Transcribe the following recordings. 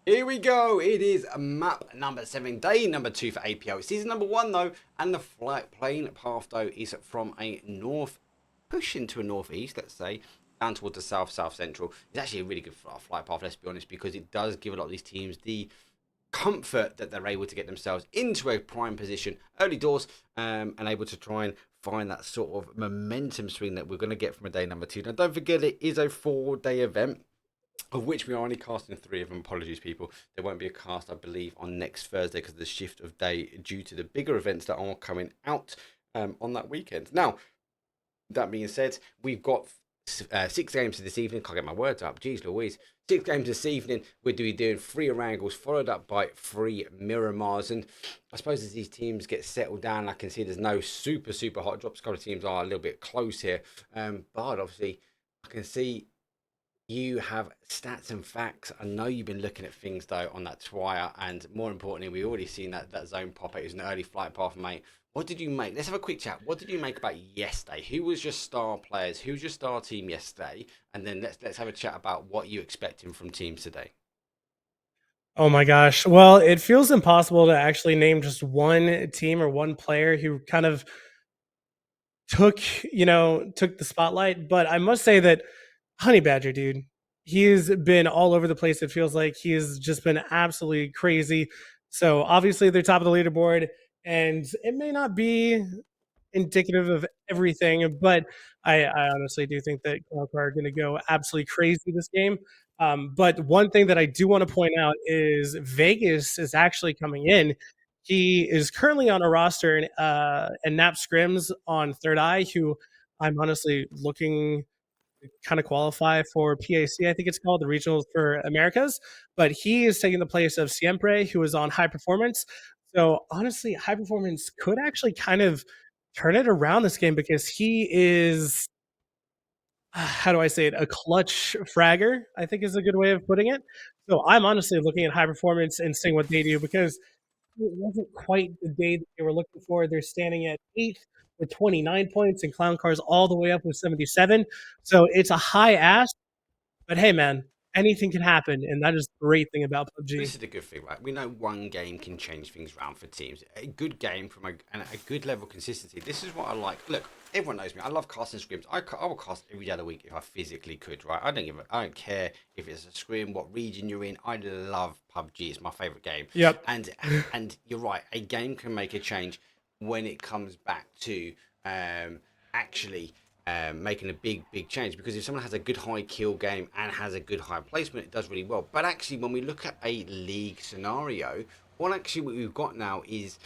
Here we go. It is map number 7, day number 2 for APL. Season number 1 though, and the flight plane path though is from a north, pushing to a northeast, let's say, down towards the south central. It's actually a really good flight path, let's be honest, because it does give a lot of these teams the comfort that they're able to get themselves into a prime position early doors, and able to try and find that sort of momentum swing that we're going to get from a day number 2. Now, don't forget, it is a 4-day event, of which we are only casting 3 of them. Apologies, people. There won't be a cast, I believe, on next Thursday because of the shift of day due to the bigger events that are coming out on that weekend. Now, that being said, we've got 6 games this evening. Can't get my words up. Jeez Louise. 6 games this evening. We're doing 3 Orangles, followed up by 3 Miramars. And I suppose as these teams get settled down, I can see there's no super hot drops. A couple of teams are a little bit close here. But obviously, I can see you have stats and facts. I know you've been looking at things though on that Twire, and more importantly, we've already seen that zone pop out. It was an early flight path, mate. What did you make? Let's have a quick chat. What did you make about yesterday? Who was your star players? Who was your star team yesterday? And then let's have a chat about what you expecting from teams today. Oh my gosh. Well, it feels impossible to actually name just one team or one player who kind of took the spotlight, but I must say that Honey Badger, dude, he's been all over the place. It feels like he's just been absolutely crazy. So obviously they're top of the leaderboard, and it may not be indicative of everything, but I honestly do think that ClownCar are going to go absolutely crazy this game. But one thing that I do want to point out is Vegas is actually coming in. He is currently on a roster, and Nap Scrims on Third Eye, who I'm honestly looking kind of qualify for PAC, I think it's called, the Regionals for Americas. But he is taking the place of Siempre, who is on High Performance. So honestly, High Performance could actually kind of turn it around this game because he is, how do I say it, a clutch fragger, I think is a good way of putting it. So I'm honestly looking at High Performance and seeing what they do, because it wasn't quite the day that they were looking for. They're standing at 8th with 29 points, and ClownCar's all the way up with 77. So it's a high ask, but hey, man, anything can happen, and that is the great thing about This PUBG. is the good thing, right? We know one game can change things around for teams. A good game from a good level of consistency. This is what I like. Look, everyone knows me. I love casting scrims. I will cast every day of the week if I physically could, right? I don't care if it's a scrim, what region you're in. I love PUBG. It's my favorite game. Yep. And you're right. A game can make a change when it comes back to actually making a big change, because if someone has a good high kill game and has a good high placement, it does really well. But actually, when we look at a league scenario, what we've got now is,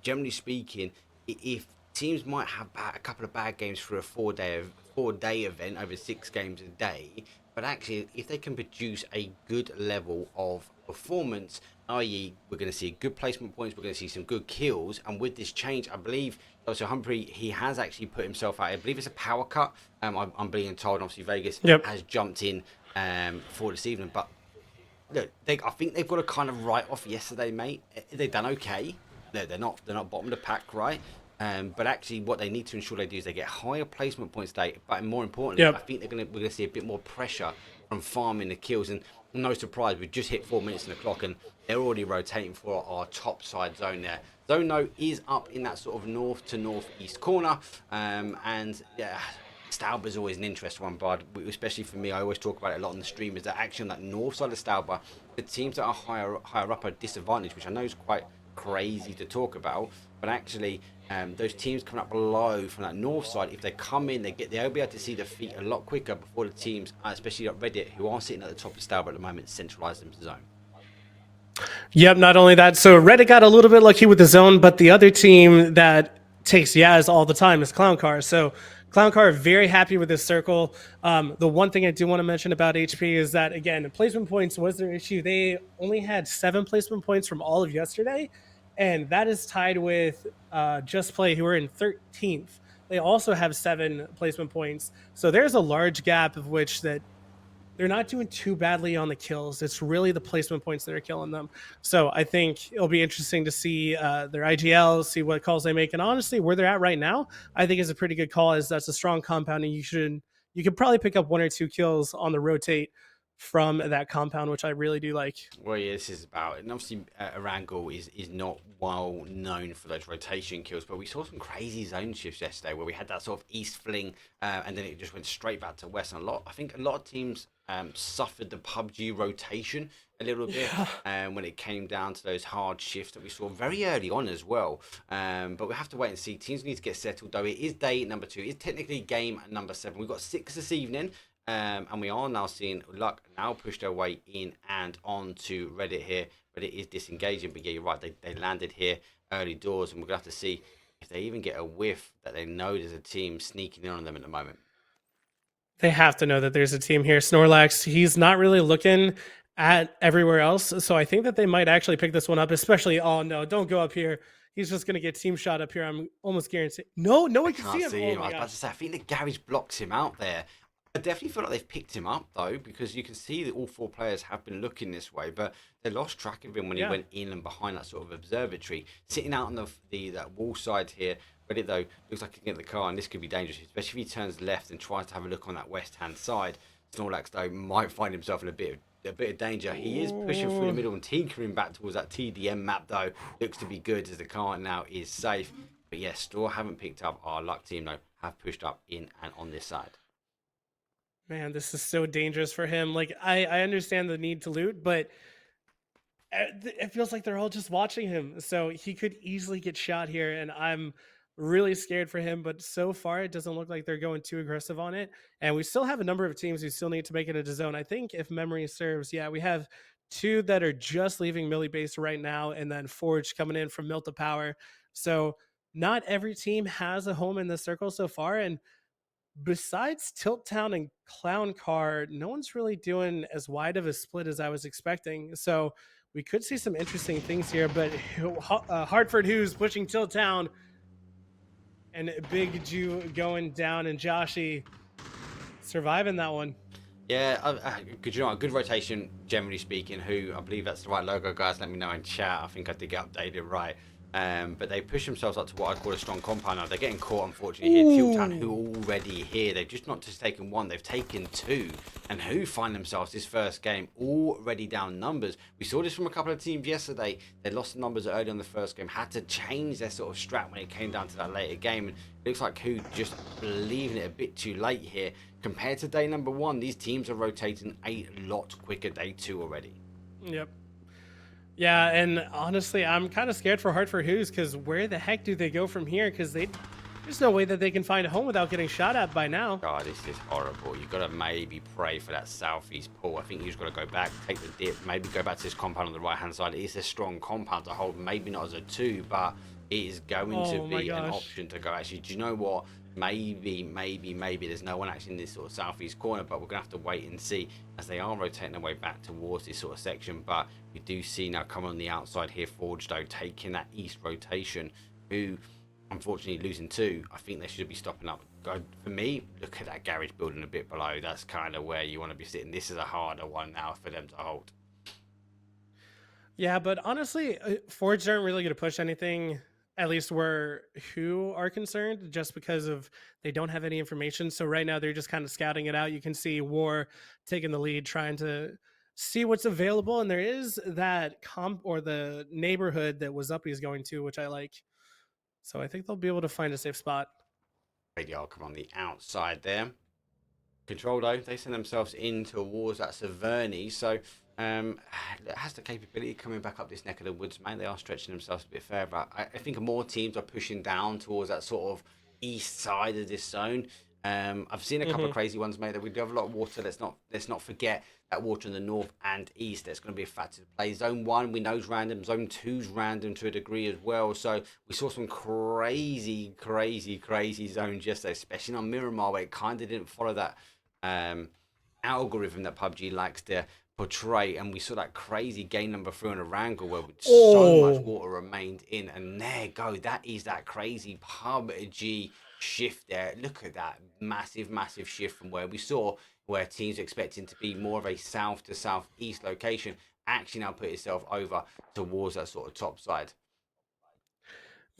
generally speaking, if teams might have a couple of bad games for a 4-day event over 6 games a day, but actually if they can produce a good level of performance, i.e. we're going to see good placement points, we're going to see some good kills, and with this change, I believe also Humphrey, he has actually put himself out. I believe it's a power cut. I'm being told. Obviously, Vegas Yep. has jumped in for this evening. But look, I think they've got to kind of write off yesterday, mate. They've done okay. They're not bottom of the pack, right? But actually, what they need to ensure they do is they get higher placement points today. But more importantly, I Yep. think we're going to see a bit more pressure from farming the kills. And no surprise, we've just hit 4 minutes on the clock, and they're already rotating for our top side zone there. Zone though is up in that sort of north to northeast corner, and yeah, Stauber's always an interesting one, but especially for me, I always talk about it a lot on the stream. Is that actually on that north side of Stauber, the teams that are higher up are disadvantaged, which I know is quite crazy to talk about, but actually those teams coming up below from that north side, if they come in, they'll be able to see the feet a lot quicker before the teams, especially at Reddit, who are sitting at the top of Stauber at the moment, centralise them to zone. Yep, not only that, so Reddit got a little bit lucky with the zone, but the other team that takes Yaz all the time is ClownCar. So ClownCar are very happy with this circle. The one thing I do want to mention about HP is that, again, placement points was their issue. They only had 7 placement points from all of yesterday, and that is tied with Just Play, who are in 13th. They also have 7 placement points. So there's a large gap of which that they're not doing too badly on the kills. It's really the placement points that are killing them. So I think it'll be interesting to see their IGLs, see what calls they make. And honestly, where they're at right now, I think is a pretty good call, as that's a strong compound, and you could probably pick up 1 or 2 kills on the rotate. from that compound, which I really do like. Well, yeah, this is about, and obviously Erangel is not well known for those rotation kills, but we saw some crazy zone shifts yesterday where we had that sort of east fling, and then it just went straight back to west. And I think a lot of teams suffered the PUBG rotation a little bit Yeah. when it came down to those hard shifts that we saw very early on as well. But we have to wait and see. Teams need to get settled, though. It is day number 2. It's technically game number 7. We've got 6 this evening. And we are now seeing Luck now push their way in and on to Reddit here. Reddit is disengaging, but yeah, you're right. They landed here early doors, and we're going to have to see if they even get a whiff that they know there's a team sneaking in on them at the moment. They have to know that there's a team here. Snorlax, he's not really looking at everywhere else. So I think that they might actually pick this one up, especially, oh no, don't go up here. He's just going to get team shot up here. I'm almost guaranteed. No, no I one can see can't him. see Oh him. I my was about gosh. to say, I think the garage blocks him out there. I definitely feel like they've picked him up though, because you can see that all 4 players have been looking this way, but they lost track of him when he Yeah. went in and behind that sort of observatory, sitting out on that wall side here. But it though looks like he can get the car, and this could be dangerous, especially if he turns left and tries to have a look on that west hand side. Snorlax though might find himself in a bit of danger. He is pushing through the Ooh. middle and tinkering back towards that TDM map though. Looks to be good as the car now is safe. But yes, Store haven't picked up. Our luck team though have pushed up in and on this side. Man, this is so dangerous for him. Like, I understand the need to loot, but it feels like they're all just watching him. So he could easily get shot here, and I'm really scared for him. But so far, it doesn't look like they're going too aggressive on it. And we still have a number of teams who still need to make it into zone. I think if memory serves, yeah, we have 2 that are just leaving Millie Base right now, and then Forge coming in from Milta Power. So not every team has a home in the circle so far. And besides Tilt Town and Clown Car, no one's really doing as wide of a split as I was expecting. So we could see some interesting things here. But Hartford, who's pushing Tilt Town, and Big Jew going down, and Joshy surviving that one. Yeah, good rotation, generally speaking. Who I believe that's the right logo, guys. Let me know in chat. I think I did get updated right. But they push themselves up to what I call a strong compound now. They're getting caught, unfortunately, here. Tiltown, who already here. They've just not just taken 1, they've taken 2. And who find themselves this first game already down numbers. We saw this from a couple of teams yesterday. They lost the numbers early on the first game, had to change their sort of strat when it came down to that later game. And it looks like who just leaving it a bit too late here. Compared to day number 1, these teams are rotating a lot quicker day 2 already. Yep. Yeah, and honestly, I'm kind of scared for Hartford Who's, because where the heck do they go from here? Because there's no way that they can find a home without getting shot at by now. God, this is horrible. You've got to maybe pray for that southeast pull. I think you've got to go back, take the dip, maybe go back to this compound on the right-hand side. It is a strong compound to hold, maybe not as a 2, but it is going to be an option to go. Actually, do you know what? Maybe there's no one actually in this sort of southeast corner, but we're gonna have to wait and see as they are rotating their way back towards this sort of section. But we do see now coming on the outside here, Forge though taking that east rotation, who unfortunately losing 2. I think they should be stopping up. God, for me, look at that garage building a bit below. That's kind of where you want to be sitting. This is a harder one now for them to hold. Yeah, but honestly, Forge aren't really going to push anything, at least where who are concerned, just because of they don't have any information. So right now they're just kind of scouting it out. You can see War taking the lead, trying to see what's available, and there is that comp or the neighborhood that was up he's going to, which I like. So I think they'll be able to find a safe spot. Radio come on the outside there. Control though, they send themselves in towards that Saverny, so it has the capability of coming back up this neck of the woods, man. They are stretching themselves a bit further. I think more teams are pushing down towards that sort of east side of this zone. I've seen a couple of crazy ones, mate. That we do have a lot of water. Let's not forget that water in the north and east. That's going to be a factor to play. Zone 1 we know is random. Zone 2's random to a degree as well. So we saw some crazy zones yesterday, especially on Miramar, where it kind of didn't follow that algorithm that PUBG likes to portray, and we saw that crazy game number 3 on a wrangle where so much water remained in, and there go, that is that crazy PUBG shift there. Look at that massive shift from where we saw where teams are expecting to be more of a south to southeast location actually now put itself over towards that sort of top side.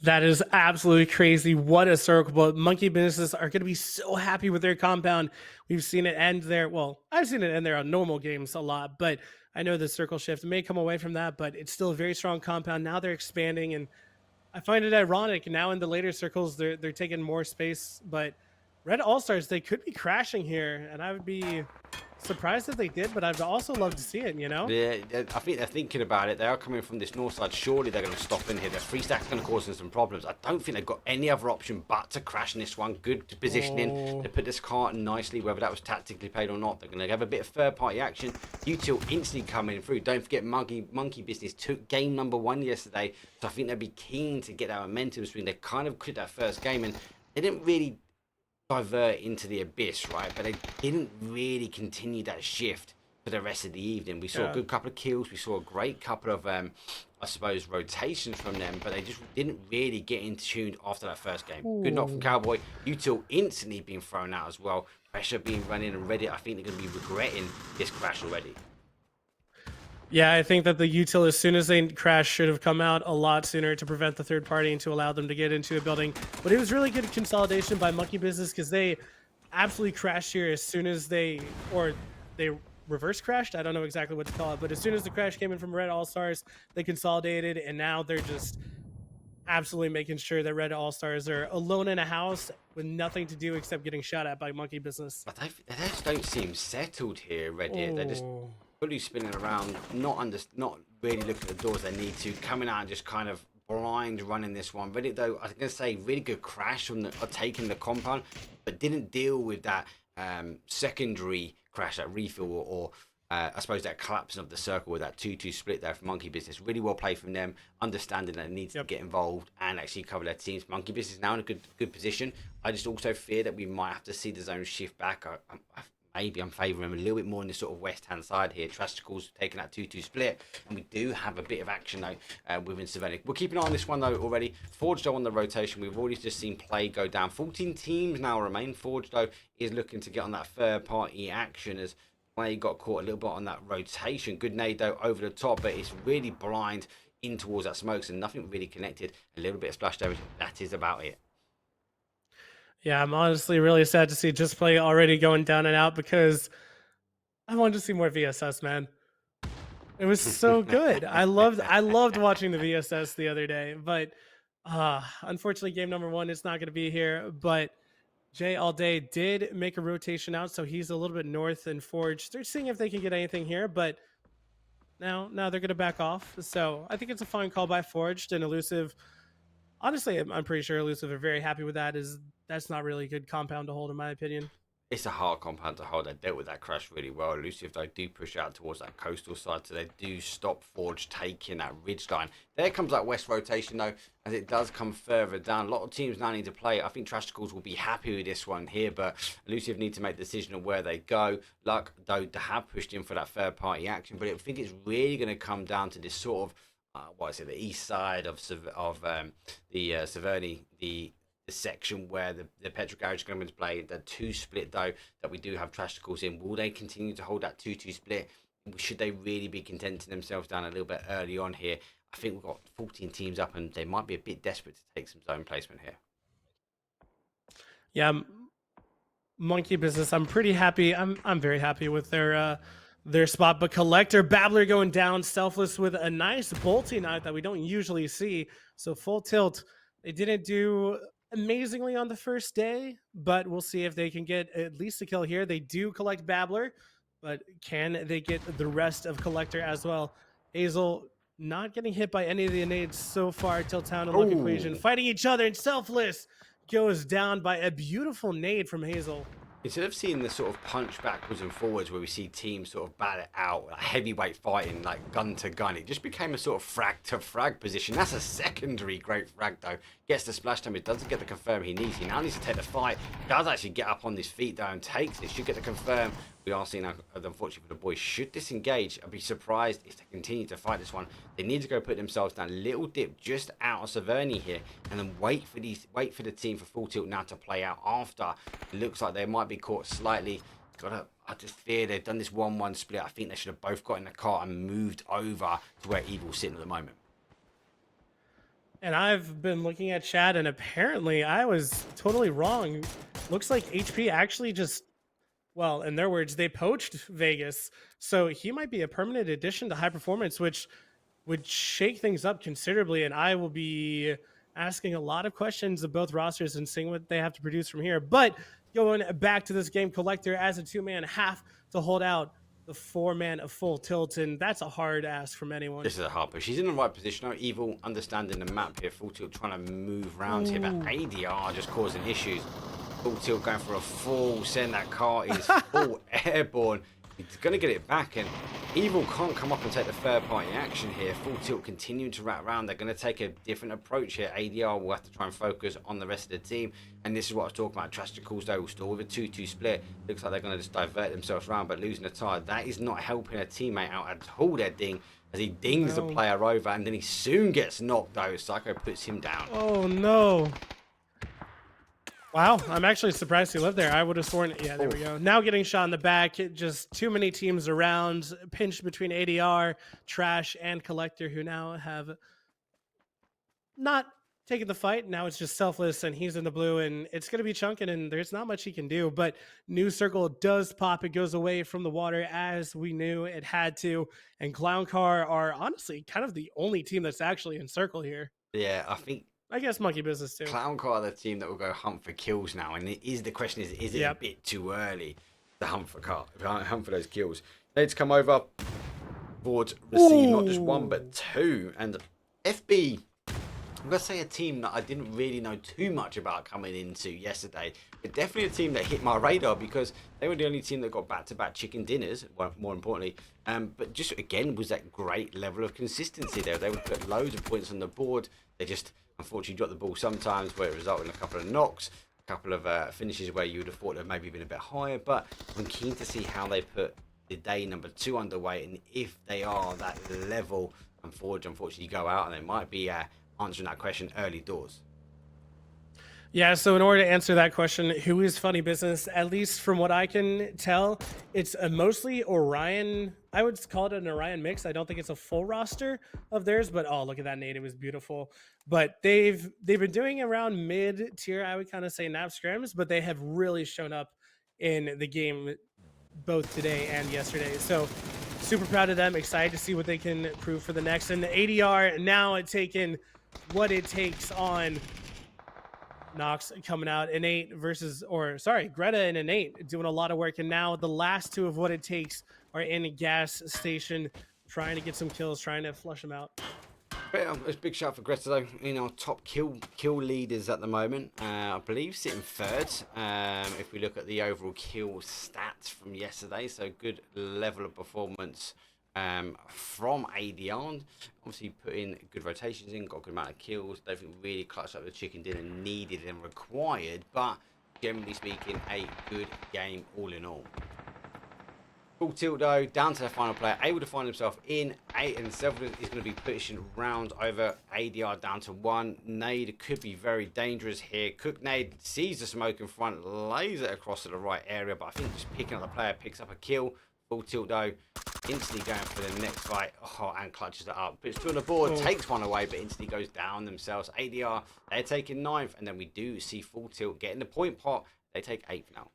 That is absolutely crazy. What a circle. But monkey businesses are going to be so happy with their compound. We've seen it end there. Well, I've seen it end there on normal games a lot, but I know the circle shift may come away from that, but it's still a very strong compound. Now they're expanding, and I find it ironic. Now in the later circles, they're taking more space, but Red All-Stars, they could be crashing here, and I would be surprised if they did, but I'd also love to see it, you know? Yeah, I think they're thinking about it. They are coming from this north side. Surely they're going to stop in here. The free stack's going to cause them some problems. I don't think they've got any other option but to crash in this one. Good positioning. Oh. They put this car nicely, whether that was tactically played or not. They're going to have a bit of third-party action. Util instantly coming through. Don't forget, Monkey Business took game number 1 yesterday, so I think they'd be keen to get that momentum swing. They kind of quit that first game, and they didn't really divert into the abyss, right? But they didn't really continue that shift for the rest of the evening. We saw a good couple of kills. We saw a great couple of, I suppose, rotations from them, but they just didn't really get in tune after that first game. Ooh. Good knock from Cowboy. Util instantly being thrown out as well. Pressure being run in and ready. I think they're going to be regretting this crash already. Yeah, I think that the util, as soon as they crash, should have come out a lot sooner to prevent the third party and to allow them to get into a building. But it was really good consolidation by Monkey Business because they absolutely crashed here as soon as they reverse crashed. I don't know exactly what to call it, but as soon as the crash came in from Red All-Stars, they consolidated, and now they're just absolutely making sure that Red All-Stars are alone in a house with nothing to do except getting shot at by Monkey Business. But they just don't seem settled here, Reddit. They're just fully spinning around, not really looking at the doors they need to, coming out and just kind of blind running this one. Reddit, though, I was going to say, really good crash from taking the compound, but didn't deal with that secondary crash, that refill, or I suppose that collapsing of the circle with that 2-2 split there for Monkey Business. Really well played from them, understanding that it needs to get involved and actually cover their teams. Monkey Business is now in a good position. I just also fear that we might have to see the zone shift back. Maybe I'm favouring him a little bit more on the sort of west-hand side here. Trashtical's taking that 2-2 split, and we do have a bit of action, though, within Savannah. We'll keep an eye on this one, though, already. Forge, though, on the rotation. We've already just seen play go down. 14 teams now remain. Forge, though, is looking to get on that third-party action as play got caught a little bit on that rotation. Good nade, though, over the top, but it's really blind in towards that smokes and nothing really connected. A little bit of splash damage. That is about it. Yeah, I'm honestly really sad to see Just Play already going down and out because I wanted to see more VSS, man. It was so good. I loved watching the VSS the other day, but unfortunately game number 1 is not going to be here, but Jay All Day did make a rotation out, so he's a little bit north and Forge. They're seeing if they can get anything here, but now they're going to back off. So I think it's a fine call by Forged and Elusive. Honestly, I'm pretty sure Elusive are very happy with that. That's not really a good compound to hold, in my opinion. It's a hard compound to hold. They dealt with that crash really well. Elusive, they do push out towards that coastal side, so they do stop Forge taking that ridge line. There comes that west rotation, though, as it does come further down. A lot of teams now need to play. I think Trashticals will be happy with this one here, but Elusive need to make the decision of where they go. Luck, though, to have pushed in for that third-party action, but I think it's really going to come down to this sort of the east side of the Severny, the section where the petrol garage is going to play. The 2 split, though, that we do have Trashticals in. Will they continue to hold that 2-2 split? Should they really be contenting themselves down a little bit early on here? I think we've got 14 teams up and they might be a bit desperate to take some zone placement here. Yeah, Monkey Business, I'm pretty happy. I'm very happy with their spot, but Collector Babbler going down, Selfless with a nice bolty knife that we don't usually see. So full tilt. They didn't do amazingly on the first day, but we'll see if they can get at least a kill here. They do collect Babbler, but can they get the rest of Collector as well? Hazel not getting hit by any of the nades so far. Tiltown and Luck Equation fighting each other, and Selfless goes down by a beautiful nade from Hazel. Instead of seeing the sort of punch backwards and forwards where we see teams sort of bat it out, like heavyweight fighting, like gun to gun, it just became a sort of frag to frag position. That's a secondary great frag, though. Gets the splash damage, doesn't get the confirm he needs. He now needs to take the fight. Does actually get up on his feet, though, and takes it. Should get the confirm. We are seeing, unfortunately for the boys, should disengage. I'd be surprised if they continue to fight this one. They need to go put themselves down. Little dip just out of Severny here, and then wait for the team for full tilt now to play out after. It looks like they might be caught slightly. I just fear they've done this 1-1 split. I think they should have both got in the car and moved over to where Evil's sitting at the moment. And I've been looking at chat, and apparently I was totally wrong. Looks like HP actually just, well, in their words, they poached Vegas. So he might be a permanent addition to high performance, which would shake things up considerably. And I will be asking a lot of questions of both rosters and seeing what they have to produce from here. But going back to this game, Collector as a 2-man have to hold out the 4-man of full tilt, and that's a hard ask from anyone. This is a hard push. He's in the right position now. Evil understanding the map here. Full tilt trying to move around here, but Ooh. ADR just causing issues. Full tilt going for a full send. That car is full airborne. He's going to get it back, and Evil can't come up and take the third party action here. Full tilt continuing to wrap around. They're going to take a different approach here. ADR will have to try and focus on the rest of the team, and this is what I was talking about. Trashticals though will still with a 2-2 split. Looks like they're going to just divert themselves around, but losing a tire. That is not helping a teammate out at all, their ding, as he dings the player over, and then he soon gets knocked though. Psycho puts him down. Oh no. Wow, I'm actually surprised he lived there. I would have sworn, yeah, there we go. Now getting shot in the back, just too many teams around, pinched between ADR, Trash, and Collector, who now have not taken the fight. Now it's just Selfless, and he's in the blue, and it's going to be chunking, and there's not much he can do. But New Circle does pop. It goes away from the water as we knew it had to, and ClownCar are honestly kind of the only team that's actually in Circle here. Yeah, I think I guess Monkey Business too. ClownCar are the team that will go hunt for kills now, and the question is it a bit too early to hunt for those kills? Let's come over. Boards receive not just one but two, and FB. I'm gonna say a team that I didn't really know too much about coming into yesterday, but definitely a team that hit my radar because they were the only team that got back-to-back chicken dinners. Well, more importantly, but just again was that great level of consistency there. They would put loads of points on the board. They just unfortunately dropped the ball sometimes, where it resulted in a couple of knocks, a couple of finishes where you would have thought they'd maybe been a bit higher. But I'm keen to see how they put the day number 2 underway, and if they are that level. And Forge unfortunately go out, and they might be answering that question early doors. Yeah, so in order to answer that question, who is Funny Business? At least from what I can tell, it's a mostly Orion. I would call it an Orion mix. I don't think it's a full roster of theirs, but oh, look at that nade. It was beautiful. But they've been doing around mid tier, I would kind of say nap scrims, but they have really shown up in the game both today and yesterday. So super proud of them. Excited to see what they can prove for the next. And the ADR now taking what it takes on Nox coming out, Innate versus, or sorry, Greta and Innate doing a lot of work. And now the last two of what it takes are in a gas station, trying to get some kills, trying to flush them out. It's a big shout for Greta though, in our top kill leaders at the moment. I believe sitting third. If we look at the overall kill stats from yesterday, so good level of performance from ADR. Obviously put in good rotations in, got a good amount of kills. Don't think really clutched up the chicken dinner needed and required, but generally speaking, a good game all in all. Full tilt though, down to the final player, able to find himself in 8, and Selfless is going to be pushing round over ADR down to 1. Nade could be very dangerous here. Cook Nade sees the smoke in front, lays it across to the right area, but I think just picking up the player picks up a kill. Full tilt though, instantly going for the next fight, and clutches it up. Puts 2 on the board, takes 1 away, but instantly goes down themselves. ADR, they're taking 9th, and then we do see Full Tilt getting the point pot. They take 8th now.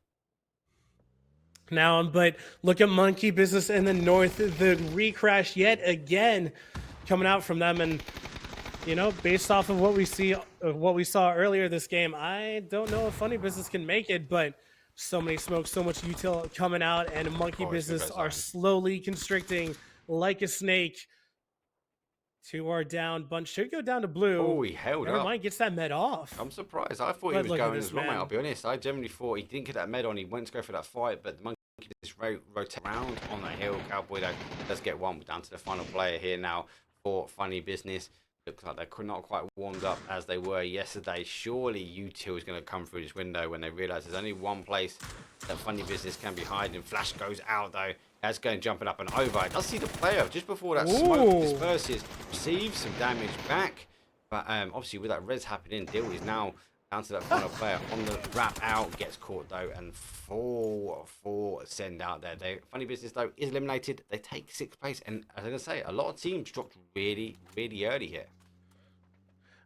But look at Monkey Business in the north, the recrash yet again coming out from them. And you know, based off of what we saw earlier this game, I don't know if Funny Business can make it, but so many smokes, so much util coming out, and Monkey Business are slowly constricting like a snake. 2 are down. Bunch should go down to blue. Oh, he held up. Never mind, gets that med off. I'm surprised. I thought he was going as well, mate. I'll be honest. I generally thought he didn't get that med on. He went to go for that fight, but the Monkey just rotate around on the hill. Cowboy though does get 1. We're down to the final player here now for Funny Business. Looks like they're not quite warmed up as they were yesterday. Surely util is going to come through this window when they realise there's only one place that Funny Business can be hiding. Flash goes out though. That's going jumping up and over. I does see the player just before that smoke disperses. Receives some damage back. But obviously with that res happening, Dill is now down to that final player on the wrap out. Gets caught though, and 4 send out there. Funny Business though is eliminated. They take 6th place, and as I say, a lot of teams dropped really early here.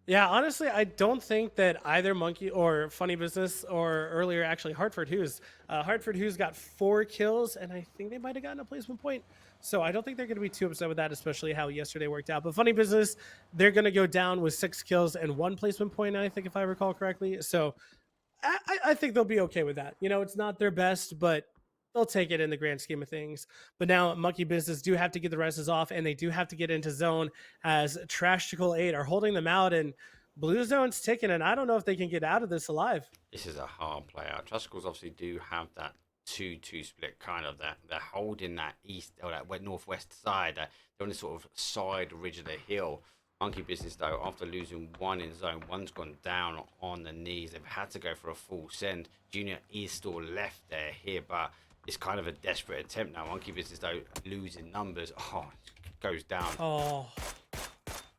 Yeah, honestly, I don't think that either Monkey or Funny Business or earlier actually Hartford Who's got 4 kills, and I think they might have gotten a placement point. So I don't think they're going to be too upset with that, especially how yesterday worked out. But Funny Business, they're going to go down with 6 kills and 1 placement point, I think, if I recall correctly. So I think they'll be okay with that. You know, it's not their best, but they'll take it in the grand scheme of things. But now Monkey Business do have to get the rest off, and they do have to get into zone as Trashtical 8 are holding them out, and Blue Zone's ticking, and I don't know if they can get out of this alive. This is a hard play out. Trashticals obviously do have that 2-2 split, kind of that they're holding that east or that northwest side. They're on this sort of side ridge of the hill. Monkey Business though, after losing one in zone, one's gone down on the knees. They've had to go for a full send. Junior is still left there here, but it's kind of a desperate attempt now. Monkey Business though losing numbers. Oh, goes down. Oh,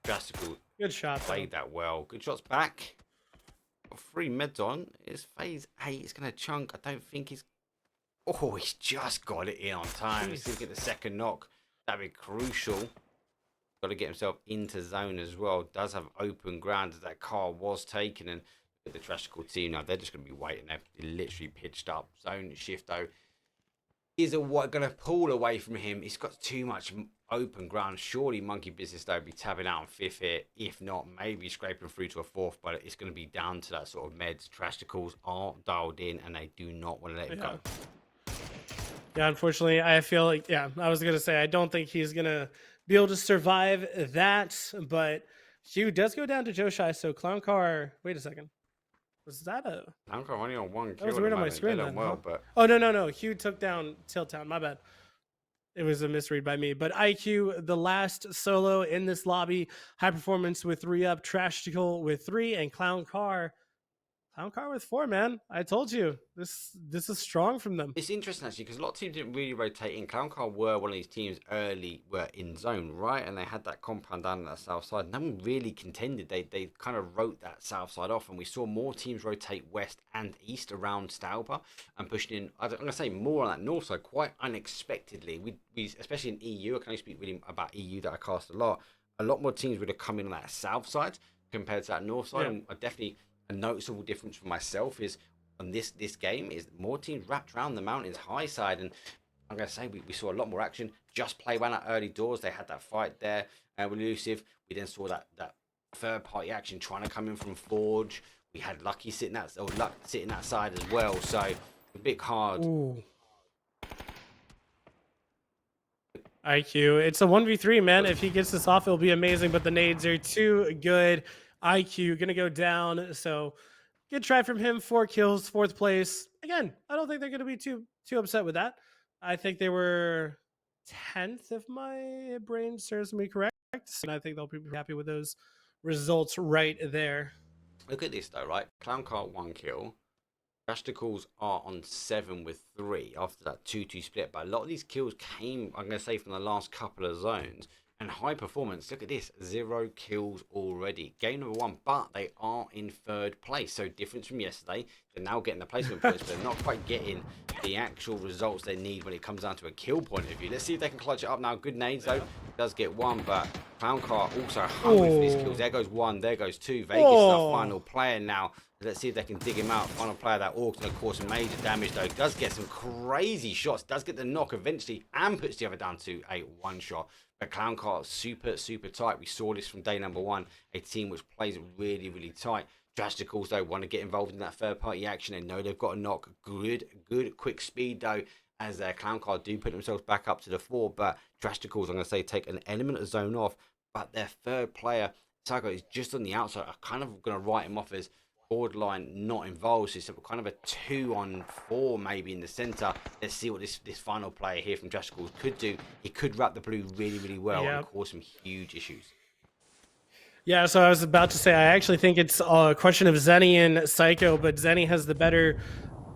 Drastical good shot. played that well. Good shots back. Got 3 meds on. It's phase 8. It's going to chunk. I don't think he's... Oh, he's just got it in on time. He's going to get the second knock. That'd be crucial. Got to get himself into zone as well. Does have open ground as that car was taken. And with the Trashtical team now, they're just going to be waiting. They're literally pitched up. Zone shift though is going to pull away from him. He's got too much open ground. Surely Monkey Business though be tapping out on 5th here. If not, maybe scraping through to a 4th. But it's going to be down to that sort of meds. Trashticals are dialed in and they do not want to let him go. Yeah, unfortunately, I feel like, I was going to say, I don't think he's going to be able to survive that. But Hugh does go down to Joshai. So ClownCar, wait a second. Was that a... ClownCar only on 1 kill. That was weird on my screen then, well, huh? but... Oh, no. Hugh took down Tiltown. My bad. It was a misread by me. But IQ, the last solo in this lobby. High Performance with 3 up. Trashtical with 3. And ClownCar with 4, man. I told you. This is strong from them. It's interesting, actually, because a lot of teams didn't really rotate in. ClownCar were one of these teams early, were in zone, right? And they had that compound down on that south side. No one really contended. They kind of wrote that south side off, and we saw more teams rotate west and east around Stauber and pushing in, I'm going to say, more on that north side, quite unexpectedly. We especially in EU, I can only speak really about EU that I cast a lot more teams would have come in on that south side compared to that north side. Yeah. And I definitely... A noticeable difference for myself is on this game is more teams wrapped around the mountains high side, and I'm going to say we saw a lot more action. Just Play ran out early doors. They had that fight there with Elusive. We then saw that third party action trying to come in from Forge. We had Lucky sitting that side as well. So a bit hard. Ooh. IQ, it's a 1v3, man. If he gets this off, it'll be amazing. But the nades are too good. IQ gonna go down, so good try from him. 4 kills, 4th place. Again, I don't think they're gonna be too upset with that. I think they were 10th, if my brain serves me correct, and I think they'll be happy with those results right there. Look at this though, right? ClownCar 1 kill. Trashticals are on 7 with 3 after that 2-2 split, but a lot of these kills came, I'm gonna say, from the last couple of zones. And High Performance, look at this, 0 kills already. Game number 1, but they are in 3rd place. So difference from yesterday, they're now getting the placement points, but they're not quite getting the actual results they need when it comes down to a kill point of view. Let's see if they can clutch it up now. Good nades though, does get 1, but ClownCar also hungry for these kills. There goes 1, there goes 2. Vegas is our final player now. Let's see if they can dig him out. Final player, that Orc's going to cause some major damage though. Does get some crazy shots, does get the knock eventually, and puts the other down to a 1-shot. But ClownCar super tight. We saw this from day number 1. A team which plays really tight. Trashticals though want to get involved in that third party action. They know they've got a knock. Good quick speed though, as ClownCar do put themselves back up to the 4. But Trashticals, I'm going to say, take an element of zone off. But their 3rd player, Sago, is just on the outside. I'm kind of going to write him off as borderline not involved, so it's kind of a 2-on-4 maybe in the center. Let's see what this final player here from Trashtical could do. He could wrap the blue really well and cause some huge issues. Yeah, so I was about to say, I actually think it's a question of Zenny and Psycho, but Zenny has the better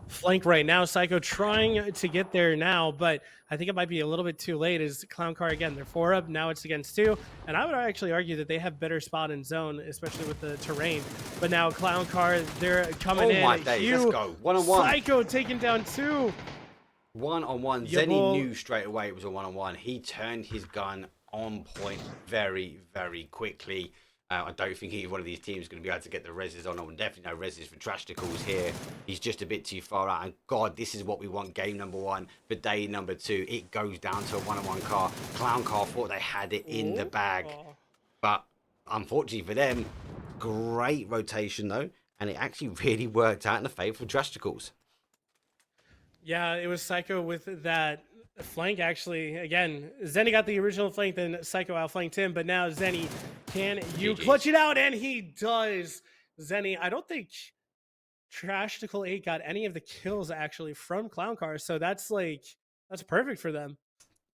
flank right now. Psycho trying to get there now, but I think it might be a little bit too late. Is ClownCar again, they're 4 up, now it's against 2, and I would actually argue that they have better spot in zone, especially with the terrain. But now ClownCar, they're coming in. Oh my days, let's go. 1-on-1. Psycho taking down 2. 1-on-1. Zenny knew straight away it was a 1-on-1. He turned his gun on point very quickly. I don't think either one of these teams is going to be able to get the reses on. And definitely no reses for Trashticals here. He's just a bit too far out. And God, this is what we want game number 1 for day number 2. It goes down to a 1-on-1 car. ClownCar thought they had it in the bag. But unfortunately for them, great rotation though. And it actually really worked out in the favour for Trashticals. Yeah, it was Psycho with that flank, actually. Again, Zenny got the original flank, then Psycho outflanked him, but now Zenny, can you clutch it out? And he does. Zenny, I don't think Trashtical 8 got any of the kills, actually, from ClownCar, so that's perfect for them.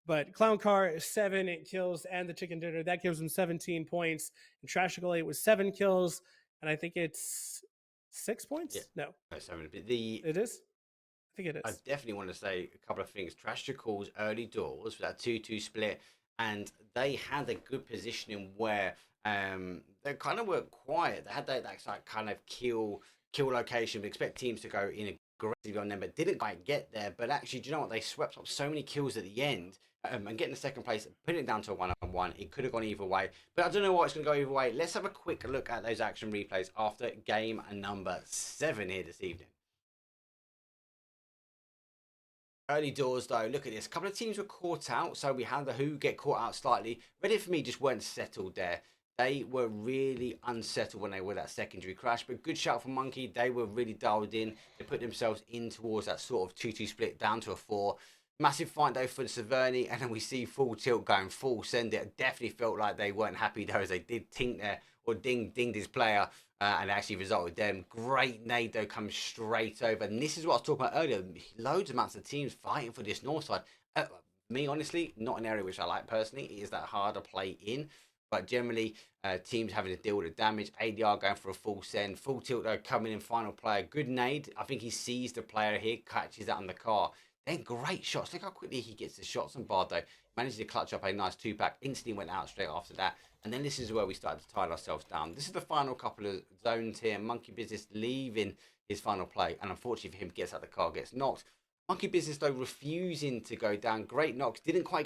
But ClownCar, 7 kills, and the chicken dinner, that gives him 17 points. And Trashtical 8 with 7 kills, and I think it's 6 points? Yeah. No. It is? I think it is. I definitely want to say a couple of things. Trashtical's early doors for that 2-2 split, and they had a good positioning where they kind of were quiet. They had that like, kind of kill location. We expect teams to go in aggressively on them, but didn't quite get there. But actually, do you know what? They swept up so many kills at the end. And getting the second place, putting it down to a 1-on-1, it could have gone either way. But I don't know what it's going to go either way. Let's have a quick look at those action replays after game number 7 here this evening. Early doors though, look at this. A couple of teams were caught out, so we had the Who get caught out slightly. Reddit for me just weren't settled there. They were really unsettled when they were that secondary crash, but good shout for Monkey. They were really dialed in. They put themselves in towards that sort of 2-2 split down to a 4. Massive fight though for the Severny, and then we see Full Tilt going full send. It definitely felt like they weren't happy though, as they did tink there, or dinged his player, and actually resulted them. Great nade though comes straight over, and this is what I was talking about earlier. Loads of amounts of teams fighting for this north side. Me honestly, not an area which I like personally. It is that harder play in, but generally teams having to deal with the damage. ADR going for a full send. Full Tilt though coming in final player. Good nade. I think he sees the player here, catches that on the car. Then great shots. Look how quickly he gets the shots on Bardo. Managed to clutch up a nice 2-pack. Instantly went out straight after that. And then this is where we started to tie ourselves down. This is the final couple of zones here. Monkey Business leaving his final play. And unfortunately for him, gets out the car, gets knocked. Monkey Business, though, refusing to go down. Great knocks. Didn't quite